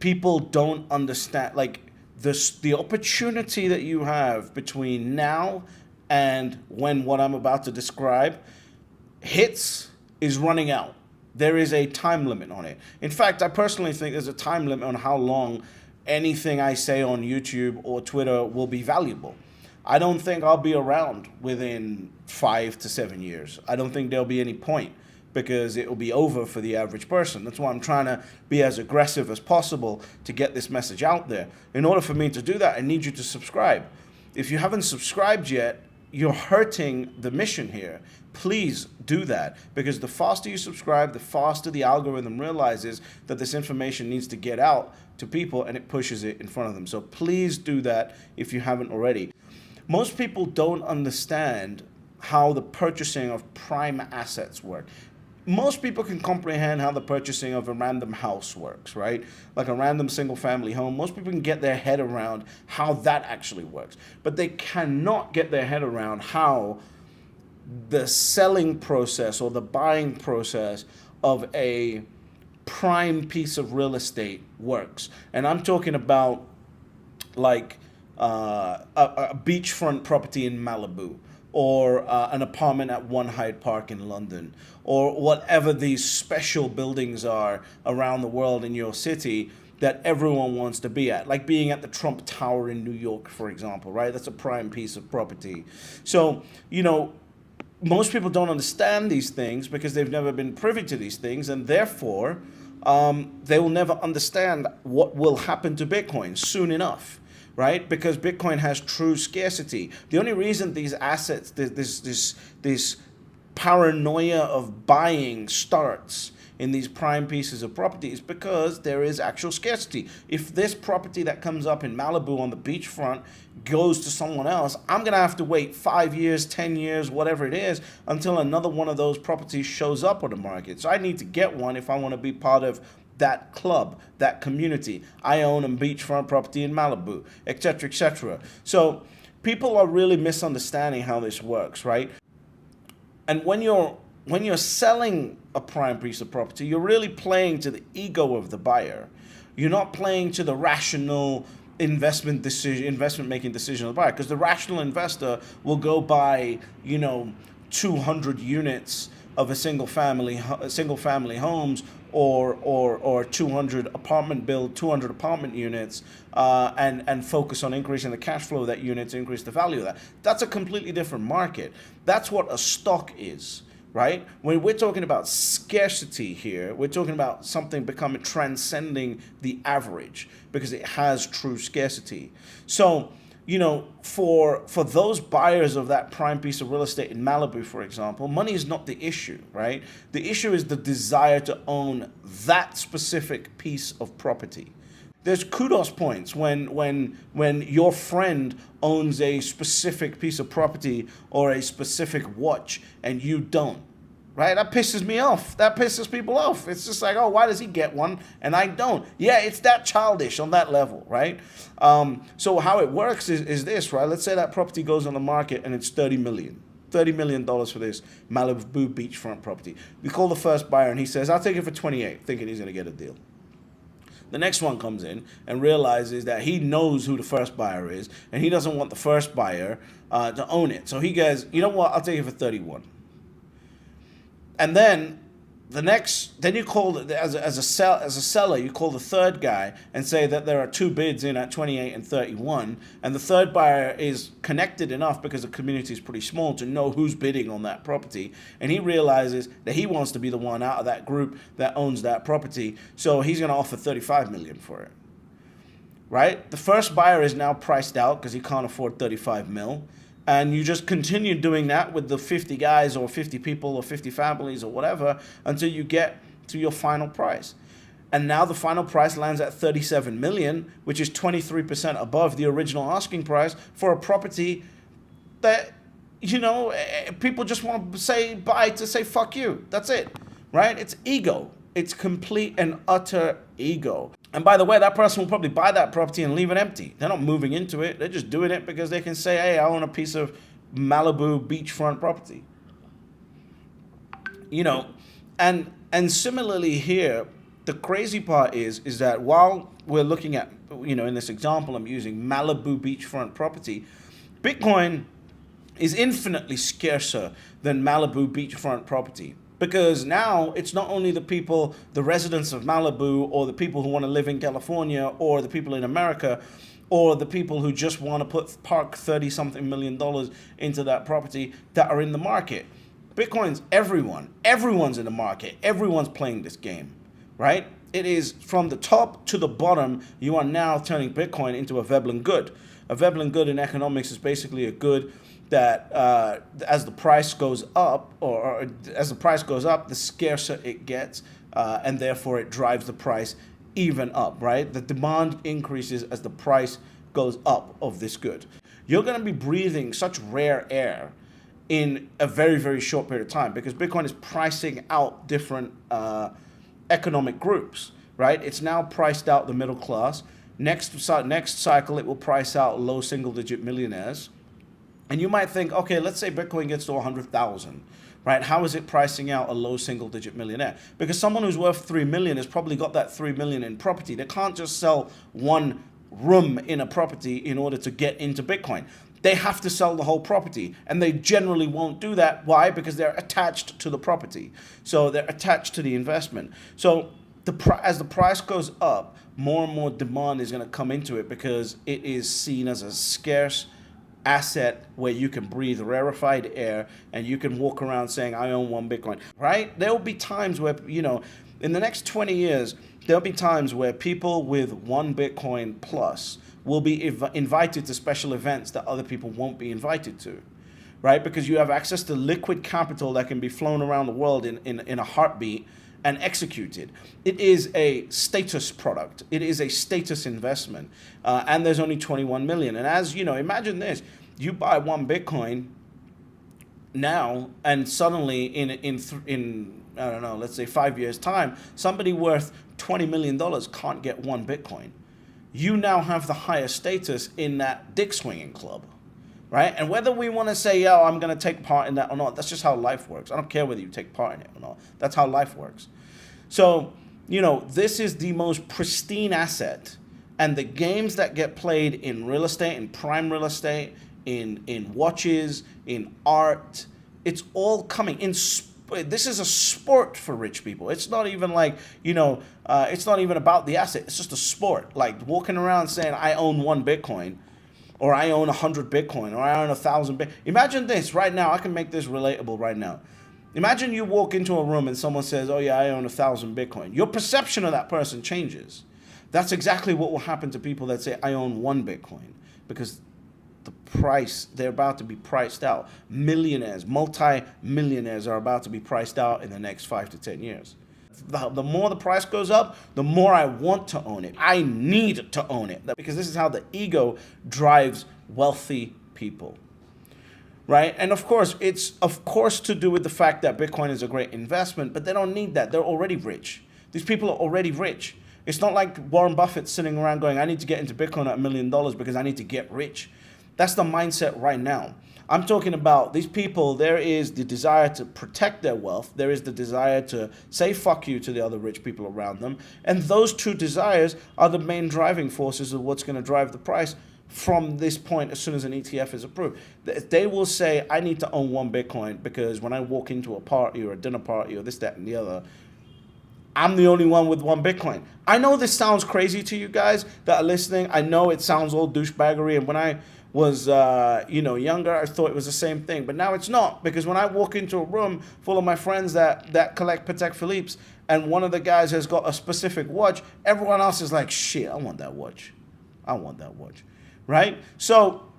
people don't understand, like, the opportunity that you have between now and when what I'm about to describe hits is running out. There is a time limit on it. In fact, I personally think there's a time limit on how long anything I say on YouTube or Twitter will be valuable. I don't think I'll be around within 5 to 7 years. I don't think there'll be any point, because it will be over for the average person. That's why I'm trying to be as aggressive as possible to get this message out there. In order for me to do that, I need you to subscribe. If you haven't subscribed yet, you're hurting the mission here. Please do that, because the faster you subscribe, the faster the algorithm realizes that this information needs to get out to people, and it pushes it in front of them. So please do that if you haven't already. Most people don't understand how the purchasing of prime assets work. Most people can comprehend how the purchasing of a random house works, right? Like a random single family home. Most people can get their head around how that actually works. But they cannot get their head around how the selling process or the buying process of a prime piece of real estate works. And I'm talking about like a beachfront property in Malibu, or an apartment at One Hyde Park in London, or whatever these special buildings are around the world in your city that everyone wants to be at, like being at the Trump Tower in New York, for example, right? That's a prime piece of property. So, most people don't understand these things because they've never been privy to these things, and therefore they will never understand what will happen to Bitcoin soon enough. Right? Because Bitcoin has true scarcity. The only reason these assets, this paranoia of buying starts in these prime pieces of property is because there is actual scarcity. If this property that comes up in Malibu on the beachfront goes to someone else, I'm going to have to wait 5 years, 10 years, whatever it is, until another one of those properties shows up on the market. So I need to get one if I want to be part of that club, that community. I own a beachfront property in Malibu, etc., etc. So people are really misunderstanding how this works, right? And when you're selling a prime piece of property, you're really playing to the ego of the buyer. You're not playing to the rational investment making decision of the buyer, because the rational investor will go buy 200 units of a single family homes, or 200 apartment units, and focus on increasing the cash flow of that unit to increase the value of that. That's a completely different market. That's what a stock is, right? When we're talking about scarcity here, we're talking about something transcending the average because it has true scarcity. So, for those buyers of that prime piece of real estate in Malibu, for example, money is not the issue, right? The issue is the desire to own that specific piece of property. There's kudos points when your friend owns a specific piece of property or a specific watch and you don't. Right? That pisses me off. That pisses people off. It's just like, oh, why does he get one and I don't? Yeah, it's that childish on that level, right? So how it works is this, right? Let's say that property goes on the market and it's $30 million for this Malibu beachfront property. We call the first buyer and he says, I'll take it for 28, thinking he's going to get a deal. The next one comes in and realizes that he knows who the first buyer is and he doesn't want the first buyer to own it. So he goes, you know what? I'll take it for 31. And then you call it as a seller, you call the third guy and say that there are two bids in at 28 and 31, and the third buyer is connected enough because the community is pretty small to know who's bidding on that property, and he realizes that he wants to be the one out of that group that owns that property, so he's going to offer 35 million for it. Right? The first buyer is now priced out because he can't afford 35 mil. And you just continue doing that with the 50 guys or 50 people or 50 families or whatever until you get to your final price. And now the final price lands at 37 million, which is 23% above the original asking price for a property that, people just want to say buy to say fuck you. That's it, right? It's ego. It's complete and utter ego. And by the way, that person will probably buy that property and leave it empty. They're not moving into it. They're just doing it because they can say, hey, I own a piece of Malibu beachfront property. And similarly here, the crazy part is that while we're looking at, in this example, I'm using Malibu beachfront property, Bitcoin is infinitely scarcer than Malibu beachfront property. Because now it's not only the residents of Malibu, or the people who want to live in California, or the people in America, or the people who just want to park $30-something million into that property that are in the market. Bitcoin's everyone. Everyone's in the market. Everyone's playing this game, right? It is from the top to the bottom. You are now turning Bitcoin into a Veblen good. A Veblen good in economics is basically a good that as the price goes up, or as the price goes up, the scarcer it gets, and therefore it drives the price even up, right? The demand increases as the price goes up of this good. You're going to be breathing such rare air in a very, very short period of time, because Bitcoin is pricing out different economic groups, right? It's now priced out the middle class. Next cycle, it will price out low single-digit millionaires. And you might think, okay, let's say Bitcoin gets to 100,000, right? How is it pricing out a low single-digit millionaire? Because someone who's worth 3 million has probably got that 3 million in property. They can't just sell one room in a property in order to get into Bitcoin. They have to sell the whole property, and they generally won't do that. Why? Because they're attached to the property. So they're attached to the investment. So as the price goes up, more and more demand is going to come into it, because it is seen as a scarce asset where you can breathe rarefied air and you can walk around saying, I own 1 Bitcoin, right? There will be times where, in the next 20 years, there'll be times where people with 1 Bitcoin plus will be invited to special events that other people won't be invited to, right? Because you have access to liquid capital that can be flown around the world in a heartbeat and executed. It is a status product. It is a status investment. And there's only 21 million. And as imagine this, you buy 1 Bitcoin now, and suddenly in I don't know, let's say 5 years time, somebody worth $20 million can't get 1 Bitcoin. You now have the highest status in that dick swinging club, right? And whether we want to say, I'm going to take part in that or not, that's just how life works. I don't care whether you take part in it or not. That's how life works. So, this is the most pristine asset. And the games that get played in real estate, in prime real estate, in watches, in art, it's all coming in. This is a sport for rich people. It's not even like, it's not even about the asset. It's just a sport. Like walking around saying, I own 1 Bitcoin, or I own 100 Bitcoin, or I own 1,000 Bitcoin. Imagine this right now. I can make this relatable right now. Imagine you walk into a room and someone says, oh yeah, I own 1,000 Bitcoin. Your perception of that person changes. That's exactly what will happen to people that say, I own 1 Bitcoin, because the price, they're about to be priced out. Millionaires, multi-millionaires are about to be priced out in the next 5 to 10 years. The more the price goes up, the more I want to own it. I need to own it, because this is how the ego drives wealthy people, right? And of course, it's to do with the fact that Bitcoin is a great investment, but they don't need that. They're already rich. These people are already rich. It's not like Warren Buffett sitting around going, I need to get into Bitcoin at $1 million because I need to get rich. That's the mindset right now. I'm talking about these people. There is the desire to protect their wealth. There is the desire to say fuck you to the other rich people around them. And those two desires are the main driving forces of what's going to drive the price from this point as soon as an ETF is approved. They will say, I need to own 1 Bitcoin because when I walk into a party or a dinner party or this, that, and the other, I'm the only one with 1 Bitcoin. I know this sounds crazy to you guys that are listening. I know it sounds all douchebaggery. And when I was younger, I thought it was the same thing. But now it's not, because when I walk into a room full of my friends that collect Patek Philippe's, and one of the guys has got a specific watch, everyone else is like, shit, I want that watch. I want that watch, right? So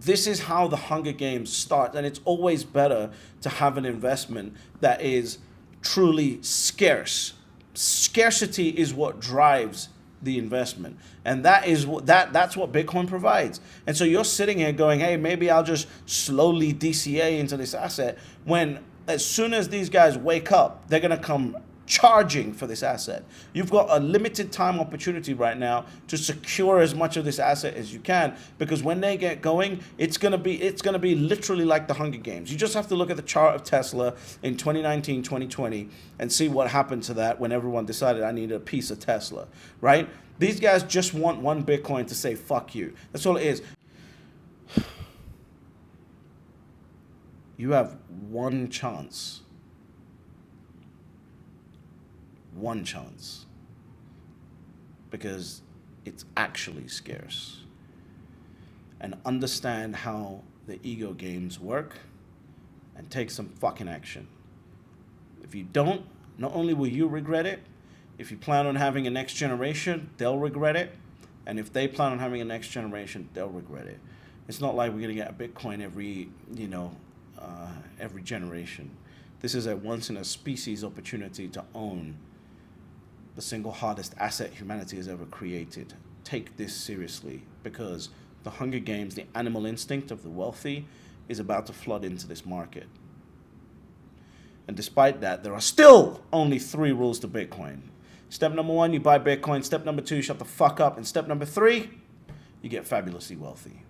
this is how the Hunger Games start. And it's always better to have an investment that is truly scarce. Scarcity is what drives the investment, and that's what Bitcoin provides. And so you're sitting here going, hey, maybe I'll just slowly DCA into this asset, when as soon as these guys wake up, they're going to come charging for this asset. You've got a limited time opportunity right now to secure as much of this asset as you can, because when they get going, it's gonna be literally like the Hunger Games. You just have to look at the chart of Tesla in 2019, 2020 and see what happened to that when everyone decided I needed a piece of Tesla, right? These guys just want one Bitcoin to say fuck you. That's all it is. You have one chance. One chance, because it's actually scarce. And understand how the ego games work and take some fucking action. If you don't, not only will you regret it, if you plan on having a next generation, they'll regret it. And if they plan on having a next generation, they'll regret it. It's not like we're gonna get a Bitcoin every generation. This is a once in a species opportunity to own the single hardest asset humanity has ever created. Take this seriously, because the Hunger Games, the animal instinct of the wealthy, is about to flood into this market. And despite that, there are still only 3 rules to Bitcoin. Step number 1, you buy Bitcoin. Step number 2, shut the fuck up. And step number 3, you get fabulously wealthy.